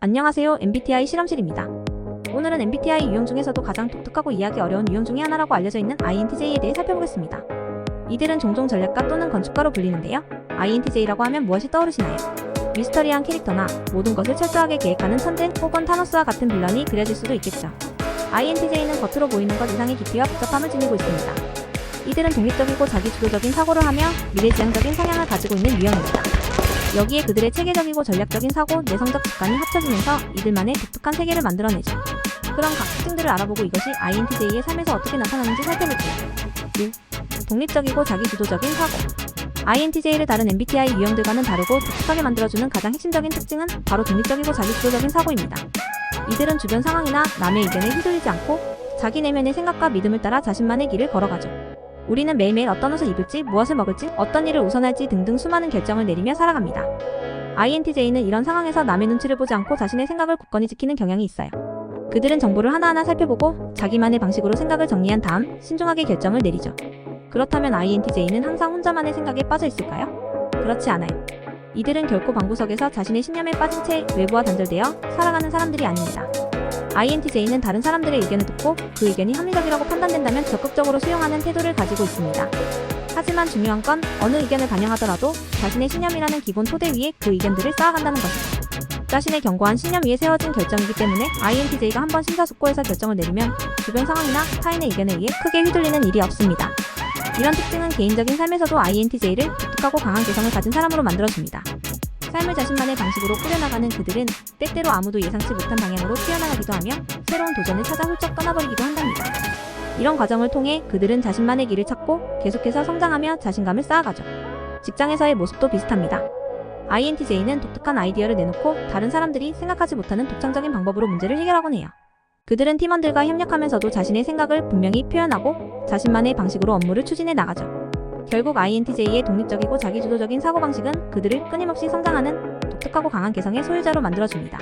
안녕하세요. MBTI 실험실입니다. 오늘은 MBTI 유형 중에서도 가장 독특하고 이해하기 어려운 유형 중에 하나라고 알려져 있는 INTJ에 대해 살펴보겠습니다. 이들은 종종 전략가 또는 건축가로 불리는데요. INTJ라고 하면 무엇이 떠오르시나요? 미스터리한 캐릭터나 모든 것을 철저하게 계획하는 천재 혹은 타노스와 같은 빌런이 그려질 수도 있겠죠. INTJ는 겉으로 보이는 것 이상의 깊이와 복잡함을 지니고 있습니다. 이들은 독립적이고 자기주도적인 사고를 하며 미래지향적인 성향을 가지고 있는 유형입니다. 여기에 그들의 체계적이고 전략적인 사고, 내성적 직관이 합쳐지면서 이들만의 독특한 세계를 만들어내죠. 그럼 각 특징들을 알아보고 이것이 INTJ의 삶에서 어떻게 나타나는지 살펴볼게요. 1. 독립적이고 자기주도적인 사고. INTJ를 다른 MBTI 유형들과는 다르고 독특하게 만들어주는 가장 핵심적인 특징은 바로 독립적이고 자기주도적인 사고입니다. 이들은 주변 상황이나 남의 의견에 휘둘리지 않고 자기 내면의 생각과 믿음을 따라 자신만의 길을 걸어가죠. 우리는 매일매일 어떤 옷을 입을지, 무엇을 먹을지, 어떤 일을 우선할지 등등 수많은 결정을 내리며 살아갑니다. INTJ는 이런 상황에서 남의 눈치를 보지 않고 자신의 생각을 굳건히 지키는 경향이 있어요. 그들은 정보를 하나하나 살펴보고 자기만의 방식으로 생각을 정리한 다음 신중하게 결정을 내리죠. 그렇다면 INTJ는 항상 혼자만의 생각에 빠져 있을까요? 그렇지 않아요. 이들은 결코 방구석에서 자신의 신념에 빠진 채 외부와 단절되어 살아가는 사람들이 아닙니다. INTJ는 다른 사람들의 의견을 듣고 그 의견이 합리적이라고 판단된다면 적극적으로 수용하는 태도를 가지고 있습니다. 하지만 중요한 건 어느 의견을 반영하더라도 자신의 신념이라는 기본 토대 위에 그 의견들을 쌓아간다는 것이죠. 자신의 견고한 신념 위에 세워진 결정이기 때문에 INTJ가 한번 심사숙고해서 결정을 내리면 주변 상황이나 타인의 의견에 의해 크게 휘둘리는 일이 없습니다. 이런 특징은 개인적인 삶에서도 INTJ를 독특하고 강한 개성을 가진 사람으로 만들어줍니다. 삶을 자신만의 방식으로 꾸려나가는 그들은 때때로 아무도 예상치 못한 방향으로 튀어나가기도 하며 새로운 도전을 찾아 훌쩍 떠나버리기도 한답니다. 이런 과정을 통해 그들은 자신만의 길을 찾고 계속해서 성장하며 자신감을 쌓아가죠. 직장에서의 모습도 비슷합니다. INTJ는 독특한 아이디어를 내놓고 다른 사람들이 생각하지 못하는 독창적인 방법으로 문제를 해결하곤 해요. 그들은 팀원들과 협력하면서도 자신의 생각을 분명히 표현하고 자신만의 방식으로 업무를 추진해 나가죠. 결국 INTJ의 독립적이고 자기주도적인 사고방식은 그들을 끊임없이 성장하는 독특하고 강한 개성의 소유자로 만들어줍니다.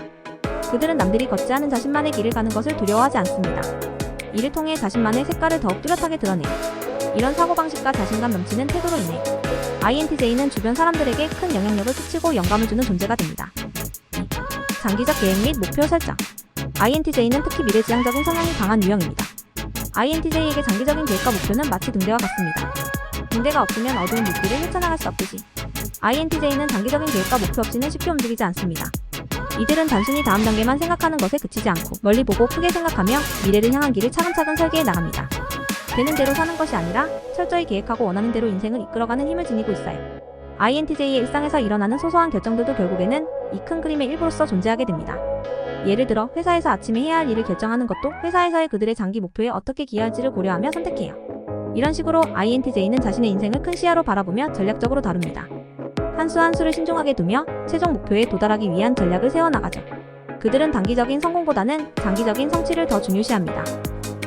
그들은 남들이 걷지 않은 자신만의 길을 가는 것을 두려워하지 않습니다. 이를 통해 자신만의 색깔을 더욱 뚜렷하게 드러내요. 이런 사고방식과 자신감 넘치는 태도로 인해 INTJ는 주변 사람들에게 큰 영향력을 끼치고 영감을 주는 존재가 됩니다. 2. 장기적 계획 및 목표 설정. INTJ는 특히 미래지향적인 성향이 강한 유형입니다. INTJ에게 장기적인 계획과 목표는 마치 등대와 같습니다. 등대가 없으면 어두운 물길을 헤쳐나갈 수 없듯이 INTJ는 장기적인 계획과 목표 없이는 쉽게 움직이지 않습니다. 이들은 단순히 다음 단계만 생각하는 것에 그치지 않고 멀리 보고 크게 생각하며 미래를 향한 길을 차근차근 설계해 나갑니다. 되는 대로 사는 것이 아니라 철저히 계획하고 원하는 대로 인생을 이끌어가는 힘을 지니고 있어요. INTJ의 일상에서 일어나는 소소한 결정들도 결국에는 이 큰 그림의 일부로서 존재하게 됩니다. 예를 들어 회사에서 아침에 해야 할 일을 결정하는 것도 회사에서의 그들의 장기 목표에 어떻게 기여할지를 고려하며 선택해요. 이런 식으로 INTJ는 자신의 인생을 큰 시야로 바라보며 전략적으로 다룹니다. 한 수 한 수를 신중하게 두며 최종 목표에 도달하기 위한 전략을 세워나가죠. 그들은 단기적인 성공보다는 장기적인 성취를 더 중요시합니다.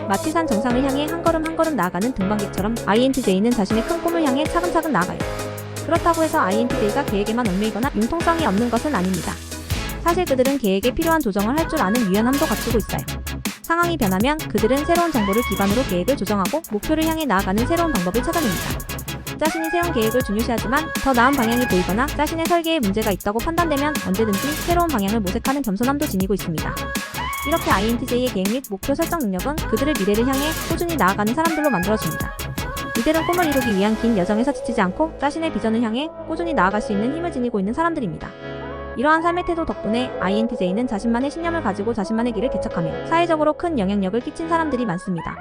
마치 산 정상을 향해 한 걸음 한 걸음 나아가는 등반객처럼 INTJ는 자신의 큰 꿈을 향해 차근차근 나아가요. 그렇다고 해서 INTJ가 계획에만 얽매이거나 융통성이 없는 것은 아닙니다. 사실 그들은 계획에 필요한 조정을 할 줄 아는 유연함도 갖추고 있어요. 상황이 변하면 그들은 새로운 정보를 기반으로 계획을 조정하고 목표를 향해 나아가는 새로운 방법을 찾아냅니다. 자신이 세운 계획을 중요시하지만 더 나은 방향이 보이거나 자신의 설계에 문제가 있다고 판단되면 언제든지 새로운 방향을 모색하는 겸손함도 지니고 있습니다. 이렇게 INTJ의 계획 및 목표 설정 능력은 그들을 미래를 향해 꾸준히 나아가는 사람들로 만들어줍니다. 이들은 꿈을 이루기 위한 긴 여정에서 지치지 않고 자신의 비전을 향해 꾸준히 나아갈 수 있는 힘을 지니고 있는 사람들입니다. 이러한 삶의 태도 덕분에 INTJ는 자신만의 신념을 가지고 자신만의 길을 개척하며 사회적으로 큰 영향력을 끼친 사람들이 많습니다.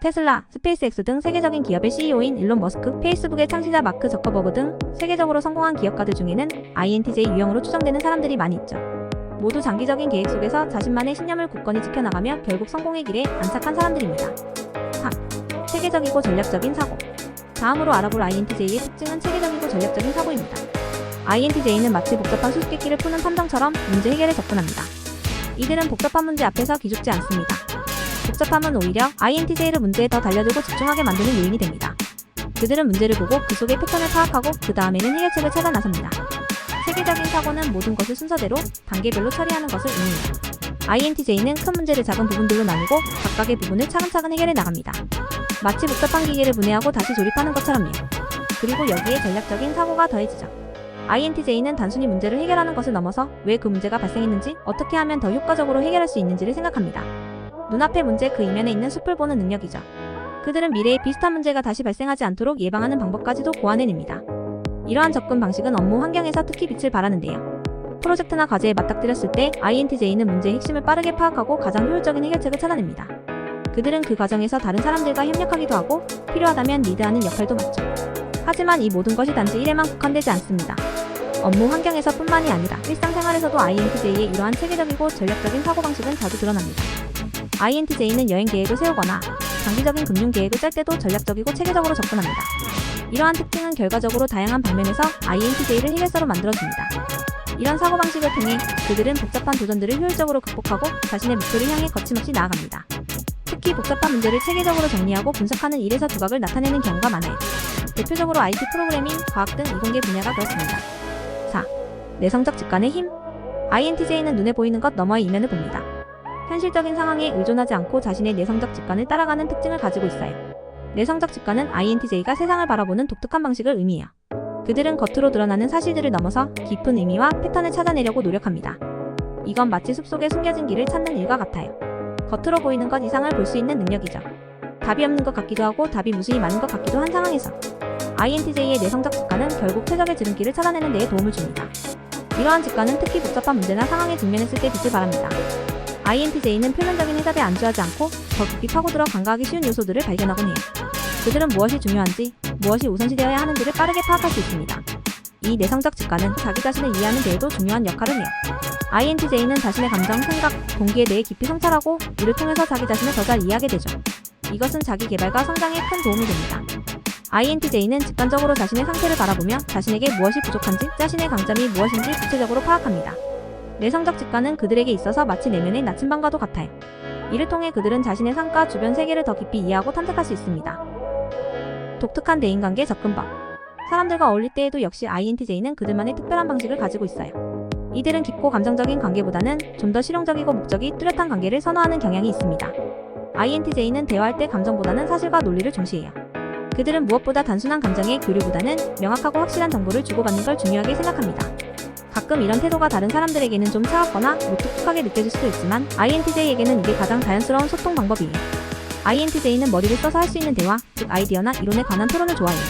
테슬라, 스페이스X 등 세계적인 기업의 CEO인 일론 머스크, 페이스북의 창시자 마크 저커버그 등 세계적으로 성공한 기업가들 중에는 INTJ 유형으로 추정되는 사람들이 많이 있죠. 모두 장기적인 계획 속에서 자신만의 신념을 굳건히 지켜나가며 결국 성공의 길에 안착한 사람들입니다. 3. 체계적이고 전략적인 사고. 다음으로 알아볼 INTJ의 특징은 체계적이고 전략적인 사고입니다. INTJ는 마치 복잡한 수수께끼를 푸는 탐정처럼 문제 해결에 접근합니다. 이들은 복잡한 문제 앞에서 기죽지 않습니다. 복잡함은 오히려 INTJ를 문제에 더 달려들고 집중하게 만드는 요인이 됩니다. 그들은 문제를 보고 그 속의 패턴을 파악하고 그 다음에는 해결책을 찾아 나섭니다. 체계적인 사고는 모든 것을 순서대로 단계별로 처리하는 것을 의미해요. INTJ는 큰 문제를 작은 부분들로 나누고 각각의 부분을 차근차근 해결해 나갑니다. 마치 복잡한 기계를 분해하고 다시 조립하는 것처럼요. 그리고 여기에 전략적인 사고가 더해지죠. INTJ는 단순히 문제를 해결하는 것을 넘어서 왜 그 문제가 발생했는지, 어떻게 하면 더 효과적으로 해결할 수 있는지를 생각합니다. 눈앞의 문제 그 이면에 있는 숲을 보는 능력이죠. 그들은 미래에 비슷한 문제가 다시 발생하지 않도록 예방하는 방법까지도 고안해냅니다. 이러한 접근 방식은 업무 환경에서 특히 빛을 발하는데요. 프로젝트나 과제에 맞닥뜨렸을 때 INTJ는 문제의 핵심을 빠르게 파악하고 가장 효율적인 해결책을 찾아냅니다. 그들은 그 과정에서 다른 사람들과 협력하기도 하고 필요하다면 리드하는 역할도 맡죠. 하지만 이 모든 것이 단지 일에만 국한되지 않습니다. 업무 환경에서 뿐만이 아니라 일상생활에서도 INTJ의 이러한 체계적이고 전략적인 사고방식은 자주 드러납니다. INTJ는 여행 계획을 세우거나 장기적인 금융 계획을 짤 때도 전략적이고 체계적으로 접근합니다. 이러한 특징은 결과적으로 다양한 방면에서 INTJ를 해결사로 만들어줍니다. 이런 사고방식을 통해 그들은 복잡한 도전들을 효율적으로 극복하고 자신의 목표를 향해 거침없이 나아갑니다. 특히 복잡한 문제를 체계적으로 정리하고 분석하는 일에서 두각을 나타내는 경우가 많아요. 대표적으로 IT 프로그래밍, 과학 등 이공계 분야가 그렇습니다. 4. 내성적 직관의 힘. INTJ는 눈에 보이는 것 너머의 이면을 봅니다. 현실적인 상황에 의존하지 않고 자신의 내성적 직관을 따라가는 특징을 가지고 있어요. 내성적 직관은 INTJ가 세상을 바라보는 독특한 방식을 의미해요. 그들은 겉으로 드러나는 사실들을 넘어서 깊은 의미와 패턴을 찾아내려고 노력합니다. 이건 마치 숲속에 숨겨진 길을 찾는 일과 같아요. 겉으로 보이는 것 이상을 볼 수 있는 능력이죠. 답이 없는 것 같기도 하고 답이 무수히 많은 것 같기도 한 상황에서 INTJ의 내성적 직관은 결국 최적의 지름길을 찾아내는 데에 도움을 줍니다. 이러한 직관은 특히 복잡한 문제나 상황에 직면했을 때 빛을 발합니다. INTJ는 표면적인 해답에 안주하지 않고 더 깊이 파고들어 간과하기 쉬운 요소들을 발견하곤 해요. 그들은 무엇이 중요한지, 무엇이 우선시되어야 하는지를 빠르게 파악할 수 있습니다. 이 내성적 직관은 자기 자신을 이해하는 데에도 중요한 역할을 해요. INTJ는 자신의 감정, 생각, 동기에 대해 깊이 성찰하고 이를 통해서 자기 자신을 더 잘 이해하게 되죠. 이것은 자기 개발과 성장에 큰 도움이 됩니다. INTJ는 직관적으로 자신의 상태를 바라보며 자신에게 무엇이 부족한지, 자신의 강점이 무엇인지 구체적으로 파악합니다. 내성적 직관은 그들에게 있어서 마치 내면의 나침반과도 같아요. 이를 통해 그들은 자신의 삶과 주변 세계를 더 깊이 이해하고 탐색할 수 있습니다. 독특한 대인관계 접근법. 사람들과 어울릴 때에도 역시 INTJ는 그들만의 특별한 방식을 가지고 있어요. 이들은 깊고 감정적인 관계보다는 좀 더 실용적이고 목적이 뚜렷한 관계를 선호하는 경향이 있습니다. INTJ는 대화할 때 감정보다는 사실과 논리를 중시해요. 그들은 무엇보다 단순한 감정의 교류보다는 명확하고 확실한 정보를 주고받는 걸 중요하게 생각합니다. 가끔 이런 태도가 다른 사람들에게는 좀 차갑거나 무뚝뚝하게 느껴질 수도 있지만 INTJ에게는 이게 가장 자연스러운 소통 방법이에요. INTJ는 머리를 써서 할 수 있는 대화, 즉 아이디어나 이론에 관한 토론을 좋아해요.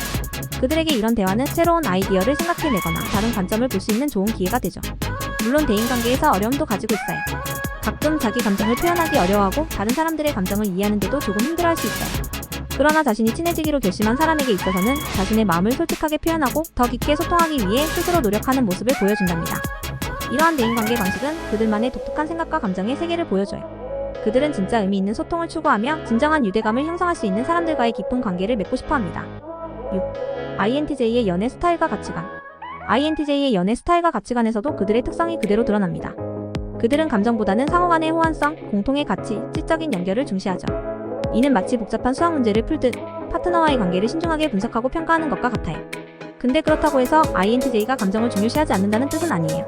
그들에게 이런 대화는 새로운 아이디어를 생각해내거나 다른 관점을 볼 수 있는 좋은 기회가 되죠. 물론 대인관계에서 어려움도 가지고 있어요. 가끔 자기 감정을 표현하기 어려워하고 다른 사람들의 감정을 이해하는 데도 조금 힘들어할 수 있어요. 그러나 자신이 친해지기로 결심한 사람에게 있어서는 자신의 마음을 솔직하게 표현하고 더 깊게 소통하기 위해 스스로 노력하는 모습을 보여준답니다. 이러한 대인관계 방식은 그들만의 독특한 생각과 감정의 세계를 보여줘요. 그들은 진짜 의미 있는 소통을 추구하며 진정한 유대감을 형성할 수 있는 사람들과의 깊은 관계를 맺고 싶어합니다. 6. INTJ의 연애 스타일과 가치관. INTJ의 연애 스타일과 가치관에서도 그들의 특성이 그대로 드러납니다. 그들은 감정보다는 상호간의 호환성, 공통의 가치, 질적인 연결을 중시하죠. 이는 마치 복잡한 수학 문제를 풀듯 파트너와의 관계를 신중하게 분석하고 평가하는 것과 같아요. 근데 그렇다고 해서 INTJ가 감정을 중요시하지 않는다는 뜻은 아니에요.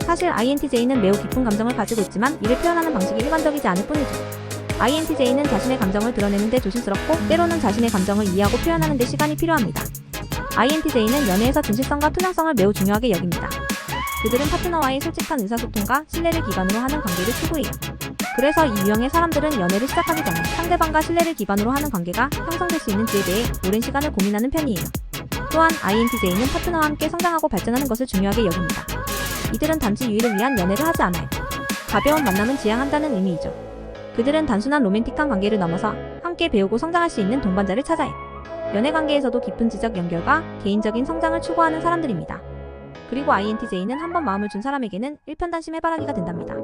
사실 INTJ는 매우 깊은 감정을 가지고 있지만 이를 표현하는 방식이 일반적이지 않을 뿐이죠. INTJ는 자신의 감정을 드러내는 데 조심스럽고 때로는 자신의 감정을 이해하고 표현하는 데 시간이 필요합니다. INTJ는 연애에서 진실성과 투명성을 매우 중요하게 여깁니다. 그들은 파트너와의 솔직한 의사소통과 신뢰를 기반으로 하는 관계를 추구해요. 그래서 이 유형의 사람들은 연애를 시작하기 전에 상대방과 신뢰를 기반으로 하는 관계가 형성될 수 있는지에 대해 오랜 시간을 고민하는 편이에요. 또한 INTJ는 파트너와 함께 성장하고 발전하는 것을 중요하게 여깁니다. 이들은 단지 유의를 위한 연애를 하지 않아요. 가벼운 만남은 지향한다는 의미이죠. 그들은 단순한 로맨틱한 관계를 넘어서 함께 배우고 성장할 수 있는 동반자를 찾아요. 연애 관계에서도 깊은 지적 연결과 개인적인 성장을 추구하는 사람들입니다. 그리고 INTJ는 한번 마음을 준 사람에게는 일편단심 해바라기가 된답니다.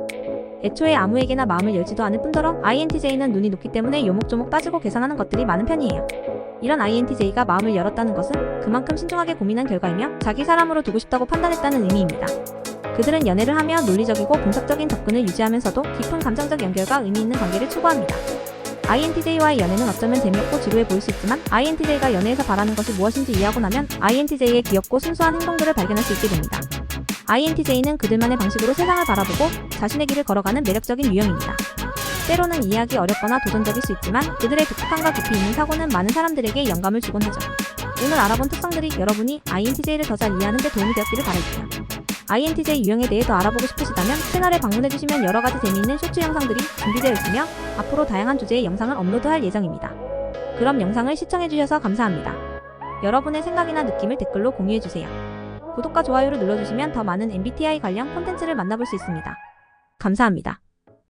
애초에 아무에게나 마음을 열지도 않을 뿐더러 INTJ는 눈이 높기 때문에 요목조목 따지고 계산하는 것들이 많은 편이에요. 이런 INTJ가 마음을 열었다는 것은 그만큼 신중하게 고민한 결과이며 자기 사람으로 두고 싶다고 판단했다는 의미입니다. 그들은 연애를 하며 논리적이고 분석적인 접근을 유지하면서도 깊은 감정적 연결과 의미 있는 관계를 추구합니다. INTJ와의 연애는 어쩌면 재미없고 지루해 보일 수 있지만 INTJ가 연애에서 바라는 것이 무엇인지 이해하고 나면 INTJ의 귀엽고 순수한 행동들을 발견할 수 있게 됩니다. INTJ는 그들만의 방식으로 세상을 바라보고 자신의 길을 걸어가는 매력적인 유형입니다. 때로는 이해하기 어렵거나 도전적일 수 있지만 그들의 독특함과 깊이 있는 사고는 많은 사람들에게 영감을 주곤 하죠. 오늘 알아본 특성들이 여러분이 INTJ를 더 잘 이해하는 데 도움이 되었기를 바랄게요. INTJ 유형에 대해 더 알아보고 싶으시다면 채널에 방문해주시면 여러가지 재미있는 쇼츠 영상들이 준비되어 있으며 앞으로 다양한 주제의 영상을 업로드할 예정입니다. 그럼 영상을 시청해주셔서 감사합니다. 여러분의 생각이나 느낌을 댓글로 공유해주세요. 구독과 좋아요를 눌러주시면 더 많은 MBTI 관련 콘텐츠를 만나볼 수 있습니다. 감사합니다.